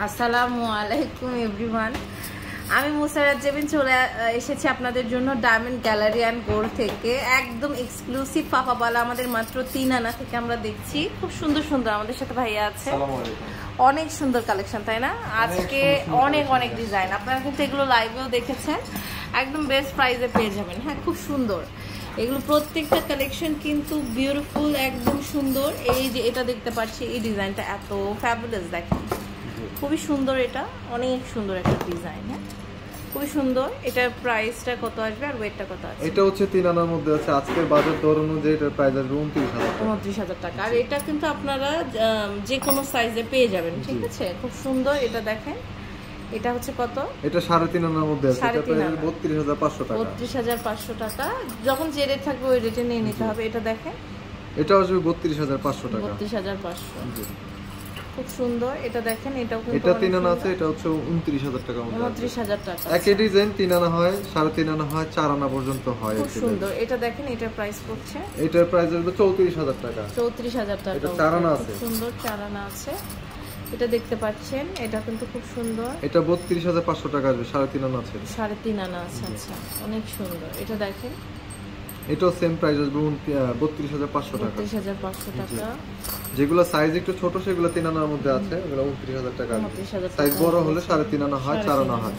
আসসালামু আলাইকুম এভরিওয়ান। আমি মুসারাত জেবিন চলে এসেছি আপনাদের জন্য ডায়মন্ড গ্যালারি অ্যান্ড গোল্ড থেকে একদম এক্সক্লুসিভ পাপাবালা আমাদের মাত্র 3 আনা থেকে আমরা দেখছি। খুব সুন্দর সুন্দর আমাদের সাথে ভাইয়া আছে, অনেক সুন্দর কালেকশন তাই না? আজকে অনেক অনেক ডিজাইন আপনারা কিন্তু এগুলো লাইভেও দেখেছেন, একদম বেস্ট প্রাইসে পেয়ে যাবেন। হ্যাঁ, খুব সুন্দর এগুলো প্রত্যেকটা কালেকশন কিন্তু বিউটিফুল, একদম সুন্দর। এই যে এটা দেখতে পাচ্ছি, এই ডিজাইনটা এত ফ্যাবুলাস, দেখেন খুবই সুন্দর, এটা অনেক সুন্দর একটা ডিজাইন। হ্যাঁ, খুবই সুন্দর। এটার প্রাইসটা কত আসবে আর ওয়েটটা কত আছে? এটা হচ্ছে 3 আনার মধ্যে আছে। আজকের বাজার দর অনুযায়ী এটার প্রাইস আসবে 29,000 টাকা। আর এটা কিন্তু আপনারা যে কোনো সাইজে পেয়ে যাবেন, ঠিক আছে? খুব সুন্দর। এটা দেখেন, এটা হচ্ছে কত? এটা 3.5 আনার মধ্যে আছে। এটা প্রাইস 32,500 টাকা। 32,500 টাকা। যখন যে রেট থাকবে ওই রেটে নিয়ে নিতে হবে। এটা দেখেন, এটা আসবে 32,500 টাকা। 32,500, খুব সুন্দর। এটা দেখেন, এটাও কিন্তু এটা 3 আনা আছে, এটা হচ্ছে 29,000 টাকা মধ্যে। 29,000 টাকা। একই ডিজাইন 3 আনা হয়, 3.5 আনা হয়, 4 আনা পর্যন্ত হয়। খুব সুন্দর। এটা দেখেন, এটার প্রাইস পড়ছে, এটার প্রাইস আসবে 34,000 টাকা। 34,000 টাকা। এটা 4 আনা আছে, সুন্দর 4 আনা আছে। এটা দেখতে পাচ্ছেন, এটা কিন্তু খুব সুন্দর। এটা 32,500 টাকা আসবে, 3.5 আনা আছে। 3.5 আনা আছে। আচ্ছা, অনেক সুন্দর। এটা দেখেন, এটাও সেম প্রাইস আসবে 32,500 টাকা। 32,500 টাকা। যেগুলো সাইজ একটু ছোট সেগুলো 3 আনার মধ্যে আছে, এগুলো 29,000 টাকা। সাইজ বড় হলে 3.5 আনা হয়, 4 আনা হয়।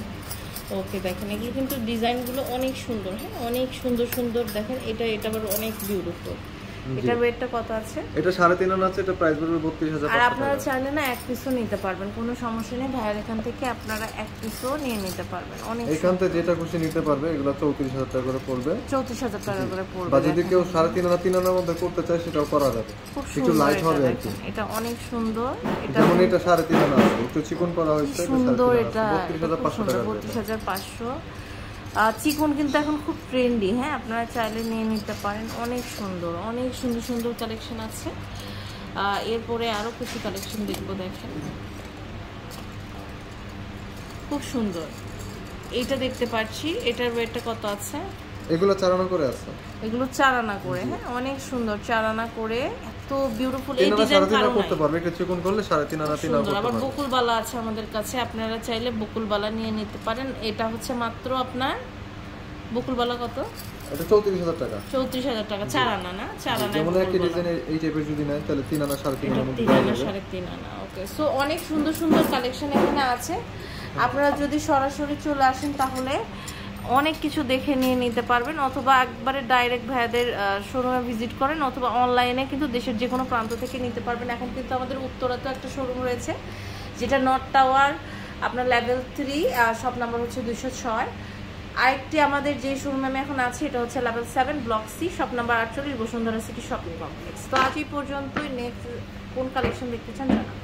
ওকে, দেখেন এগুলো কিন্তু ডিজাইনগুলো অনেক সুন্দর। হ্যাঁ, অনেক সুন্দর সুন্দর। দেখেন এটা আবার অনেক বিউটিফুল। এটার ওয়েটটা কত আছে? এটা 3.5 আনা আছে, এটা প্রাইস পড়বে 32,000 টাকা। আর আপনারা চাইলে না এক পিসও নিতে পারবেন, কোনো সমস্যা নেই। ভাইয়ের এখান থেকে আপনারা এক পিসও নিয়ে নিতে পারবেন। অনেক এখান থেকে যেটা খুশি নিতে পারবে। এগুলো 34,000 টাকা করে পড়বে। 34,000 টাকা করে পড়বে। বা যদি কেউ 3.5 আনা 3 আনার মধ্যে করতে চায় সেটাও করা যাবে, একটু লাইট হবে আর কি। এটা অনেক সুন্দর। এটা যেমন এটা 3.5 আনা আছে, একটু চিকন করা হয়েছে। সুন্দর। এটা 32,500 টাকা। 32,500। চিকন কিন্তু এখন খুব ট্রেন্ডি। হ্যাঁ, আপনারা চাইলে নিয়ে নিতে পারেন। অনেক সুন্দর, অনেক সুন্দর সুন্দর কালেকশন আছে। এরপরে আরো কিছু কালেকশন দেখবো। দেখেন খুব সুন্দর। এইটা দেখতে পাচ্ছি, এটার ওয়েটটা কত আছে? এগুলো 4 আনা করে আছে। এগুলো 4 আনা করে। হ্যাঁ, অনেক সুন্দর। 4 আনা করে, এত বিউটিফুল। এই ডিজাইন কারো করতে পারবে, এটা চিকন করলে 3.5 আনা 3 আনা করতে পারবে। আবার বকুলবালা আছে আমাদের কাছে, আপনারা চাইলে বকুলবালা নিয়ে নিতে পারেন। এটা হচ্ছে মাত্র আপনার বকুলবালা কত? এটা 34,000 টাকা। 34,000 টাকা। 4 আনা না? 4 আনা। যেমন একই ডিজাইন এই টাইপের যদি নেন তাহলে 3 আনা 3.5 আনার মধ্যে 3 আনা 3.5 আনা। ওকে, সো অনেক সুন্দর সুন্দর কালেকশন এখানে আছে। আপনারা যদি সরাসরি চলে আসেন তাহলে অনেক কিছু দেখে নিয়ে নিতে পারবেন, অথবা একবারে ডাইরেক্ট ভাইয়াদের শোরুমে ভিজিট করেন, অথবা অনলাইনে কিন্তু দেশের যে কোনো প্রান্ত থেকে নিতে পারবেন। এখন কিন্তু আমাদের উত্তরাতে একটা শোরুম রয়েছে, যেটা নর্থ টাওয়ার আপনার লেভেল 3, শপ নাম্বার হচ্ছে 206। আরেকটি আমাদের যে শোরুমে আমি এখন আছি এটা হচ্ছে level 7, block C, shop number 48, Bashundhara city shopping complex. তো আজ এই পর্যন্তই। নেক্সট কোন কালেকশন দেখতে চান জানান।